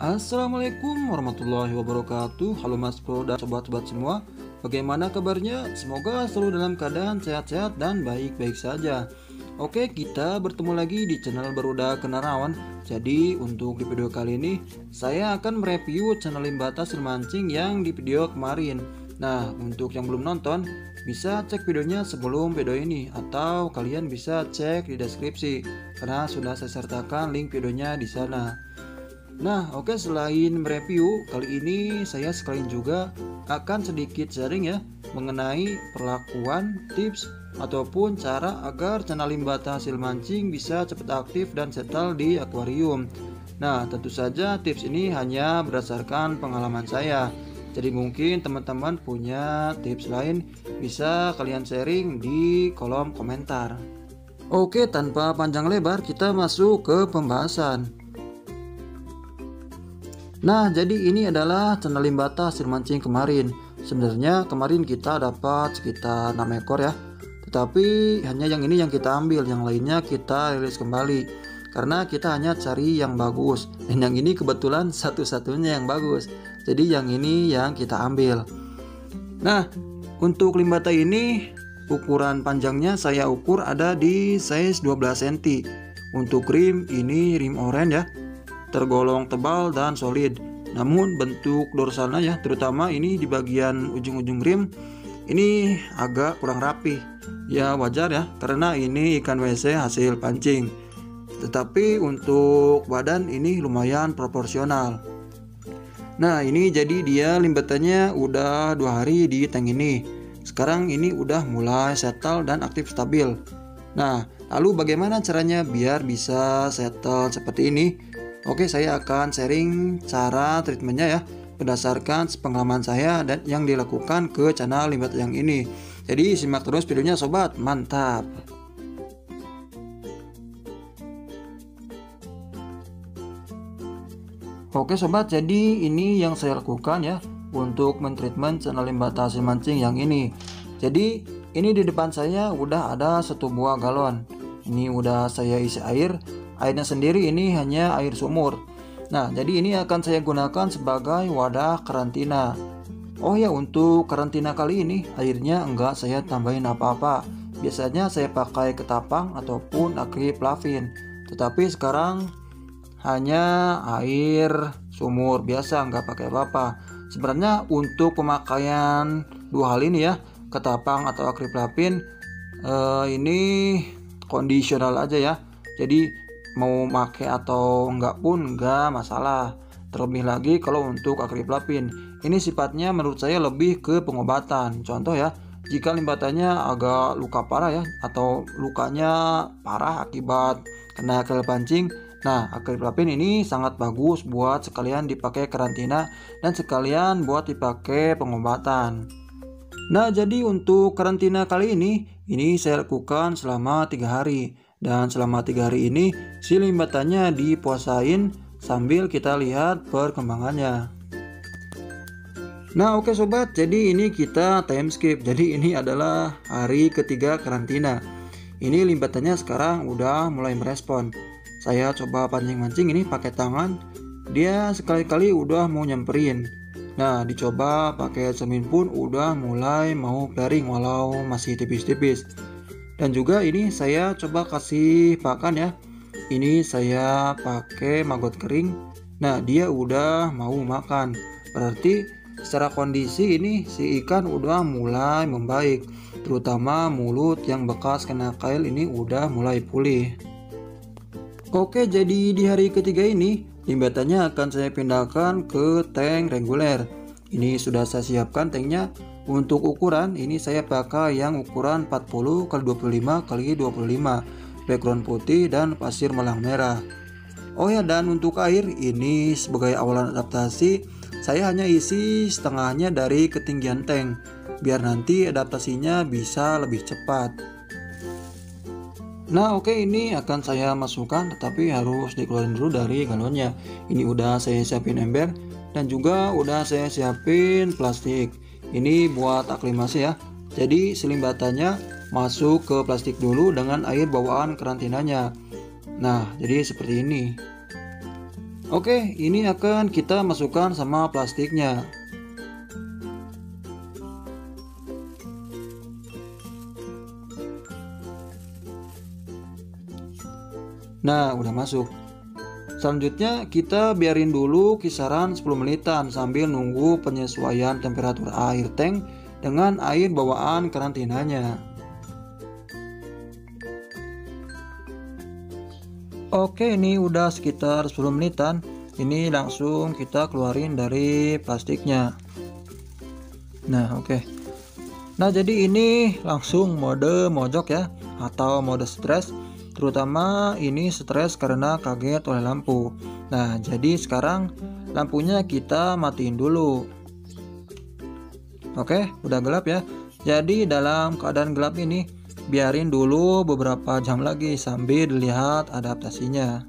Assalamualaikum warahmatullahi wabarakatuh. Halo Mas Bro dan sobat-sobat semua. Bagaimana kabarnya? Semoga selalu dalam keadaan sehat-sehat dan baik-baik saja. Oke, kita bertemu lagi di channel Barudak Kenarawan. Jadi untuk di video kali ini saya akan mereview channel Limbah hasil mancing yang di video kemarin. Nah, untuk yang belum nonton bisa cek videonya sebelum video ini, atau kalian bisa cek di deskripsi karena sudah saya sertakan link videonya di sana. Nah, oke, selain mereview, kali ini saya sekalian juga akan sedikit sharing ya mengenai perlakuan, tips, ataupun cara agar channel limbah hasil mancing bisa cepat aktif dan settle di akuarium. Nah, tentu saja tips ini hanya berdasarkan pengalaman saya. Jadi mungkin teman-teman punya tips lain bisa kalian sharing di kolom komentar. Oke, tanpa panjang lebar kita masuk ke pembahasan. Nah, jadi ini adalah channel limbah hasil mancing kemarin. Sebenarnya kemarin kita dapat sekitar 6 ekor ya. Tetapi hanya yang ini yang kita ambil, yang lainnya kita rilis kembali. Karena kita hanya cari yang bagus. Dan yang ini kebetulan satu-satunya yang bagus. Jadi yang ini yang kita ambil. Nah, untuk limbah ini ukuran panjangnya saya ukur ada di size 12 cm. Untuk rim ini rim oranye ya, tergolong tebal dan solid. Namun bentuk dorsalnya ya, terutama ini di bagian ujung-ujung rim ini agak kurang rapi. Ya wajar ya, karena ini ikan WC hasil pancing. Tetapi untuk badan ini lumayan proporsional. Nah, ini jadi dia limbatannya udah 2 hari di tank ini. Sekarang ini udah mulai settle dan aktif stabil. Nah, lalu bagaimana caranya biar bisa settle seperti ini? Oke, saya akan sharing cara treatmentnya ya, berdasarkan pengalaman saya dan yang dilakukan ke channel limbah yang ini. Jadi simak terus videonya sobat, mantap. Oke sobat, jadi ini yang saya lakukan ya untuk mentreatment channel limbah hasil mancing yang ini. Jadi ini di depan saya udah ada 1 buah galon. Ini udah saya isi air. Airnya sendiri ini hanya air sumur. Nah, jadi ini akan saya gunakan sebagai wadah karantina. Oh ya, untuk karantina kali ini airnya enggak saya tambahin apa-apa. Biasanya saya pakai ketapang ataupun akriplavin. Tetapi sekarang hanya air sumur biasa, enggak pakai apa-apa. Sebenarnya untuk pemakaian 2 hal ini ya, ketapang atau akriplavin ini kondisional aja ya. Jadi mau pakai atau enggak pun enggak masalah. Terlebih lagi kalau untuk akriplavin ini sifatnya menurut saya lebih ke pengobatan. Contoh ya, jika limbatannya agak luka parah ya, atau lukanya parah akibat kena kril pancing, nah akriplavin ini sangat bagus buat sekalian dipakai karantina dan sekalian buat dipakai pengobatan. Nah, jadi untuk karantina kali ini saya lakukan selama 3 hari. Dan selama 3 hari ini si limbatannya dipuasain sambil kita lihat perkembangannya. Nah oke sobat, jadi ini kita time skip. Jadi ini adalah hari ketiga karantina. Ini limbatannya sekarang udah mulai merespon. Saya coba pancing-mancing ini pakai tangan, dia sekali-kali udah mau nyamperin. Nah, dicoba pakai cermin pun udah mulai mau garing walau masih tipis-tipis. Dan juga ini saya coba kasih pakan ya. Ini saya pakai maggot kering. Nah, dia udah mau makan. Berarti secara kondisi ini si ikan udah mulai membaik. Terutama mulut yang bekas kena kail ini udah mulai pulih. Oke, jadi di hari ketiga ini limbatannya akan saya pindahkan ke tank reguler. Ini sudah saya siapkan tanknya. Untuk ukuran ini saya pakai yang ukuran 40 x 25 x 25, background putih dan pasir malang merah. Oh ya, dan untuk air ini sebagai awalan adaptasi saya hanya isi setengahnya dari ketinggian tank biar nanti adaptasinya bisa lebih cepat. Nah oke, ini akan saya masukkan tetapi harus dikeluarin dulu dari galonnya. Ini udah saya siapin ember dan juga udah saya siapin plastik. Ini buat aklimasi ya. Jadi selimbatannya masuk ke plastik dulu dengan air bawaan karantinanya. Nah, jadi seperti ini. Oke, ini akan kita masukkan sama plastiknya. Nah, udah masuk. Selanjutnya kita biarin dulu kisaran 10 menitan sambil nunggu penyesuaian temperatur air tank dengan air bawaan karantinanya. Oke, ini udah sekitar 10 menitan. Ini langsung kita keluarin dari plastiknya. Nah, oke. Nah, jadi ini langsung mode mojok ya, atau mode stres. Terutama ini stres karena kaget oleh lampu. Nah, jadi sekarang lampunya kita matiin dulu. Oke, udah gelap ya. Jadi dalam keadaan gelap ini biarin dulu beberapa jam lagi sambil dilihat adaptasinya.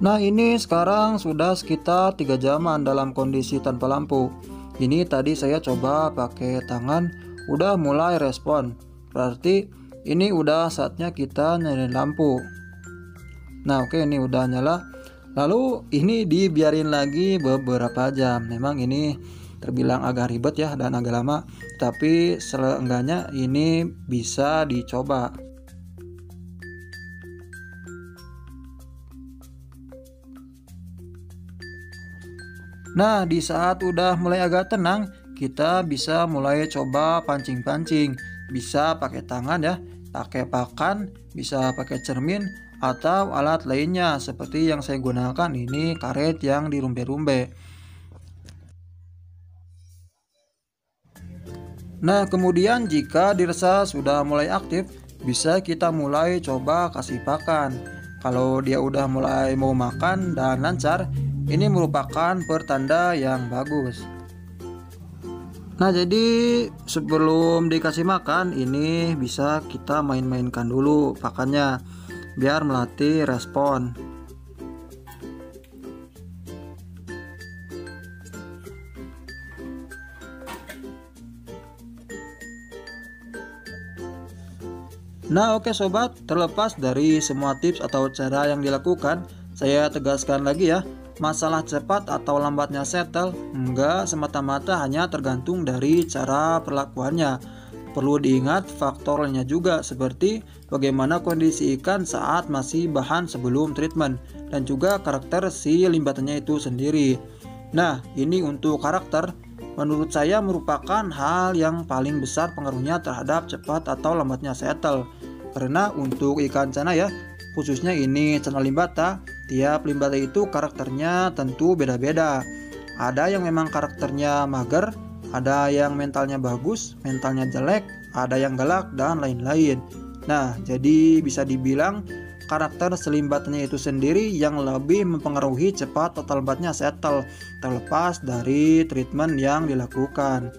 Nah, ini sekarang sudah sekitar 3 jaman dalam kondisi tanpa lampu. Ini tadi saya coba pakai tangan, udah mulai respon. Berarti ini udah saatnya kita nyalain lampu. Nah, oke, ini udah nyala. Lalu ini dibiarin lagi beberapa jam. Memang ini terbilang agak ribet ya dan agak lama, tapi seenggaknya ini bisa dicoba. Nah, di saat udah mulai agak tenang, kita bisa mulai coba pancing-pancing. Bisa pakai tangan ya, pakai pakan, bisa pakai cermin, atau alat lainnya seperti yang saya gunakan ini karet yang dirumbe-rumbe. Nah, kemudian jika dirasa sudah mulai aktif, bisa kita mulai coba kasih pakan. Kalau dia udah mulai mau makan dan lancar, ini merupakan pertanda yang bagus. Nah, jadi sebelum dikasih makan, ini bisa kita main-mainkan dulu pakannya biar melatih respon. Nah, oke sobat, terlepas dari semua tips atau cara yang dilakukan, saya tegaskan lagi ya, masalah cepat atau lambatnya settle enggak semata-mata hanya tergantung dari cara perlakuannya. Perlu diingat faktor lainnya juga seperti bagaimana kondisi ikan saat masih bahan sebelum treatment dan juga karakter si limbatannya itu sendiri. Nah, ini untuk karakter menurut saya merupakan hal yang paling besar pengaruhnya terhadap cepat atau lambatnya settle. Karena untuk ikan cana ya, khususnya ini cana limbata, tiap limbata itu karakternya tentu beda-beda. Ada yang memang karakternya mager, ada yang mentalnya bagus, mentalnya jelek, ada yang galak, dan lain-lain. Nah, jadi bisa dibilang karakter selimbatannya itu sendiri yang lebih mempengaruhi cepat atau lambatnya settle, terlepas dari treatment yang dilakukan.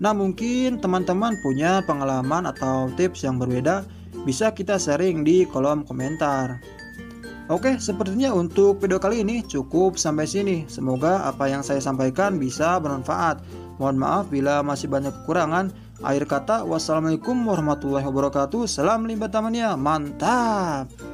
Nah, mungkin teman-teman punya pengalaman atau tips yang berbeda, bisa kita sharing di kolom komentar. Oke, sepertinya untuk video kali ini cukup sampai sini. Semoga apa yang saya sampaikan bisa bermanfaat. Mohon maaf bila masih banyak kekurangan. Akhir kata, wassalamualaikum warahmatullahi wabarakatuh. Salam limbah mania, mantap.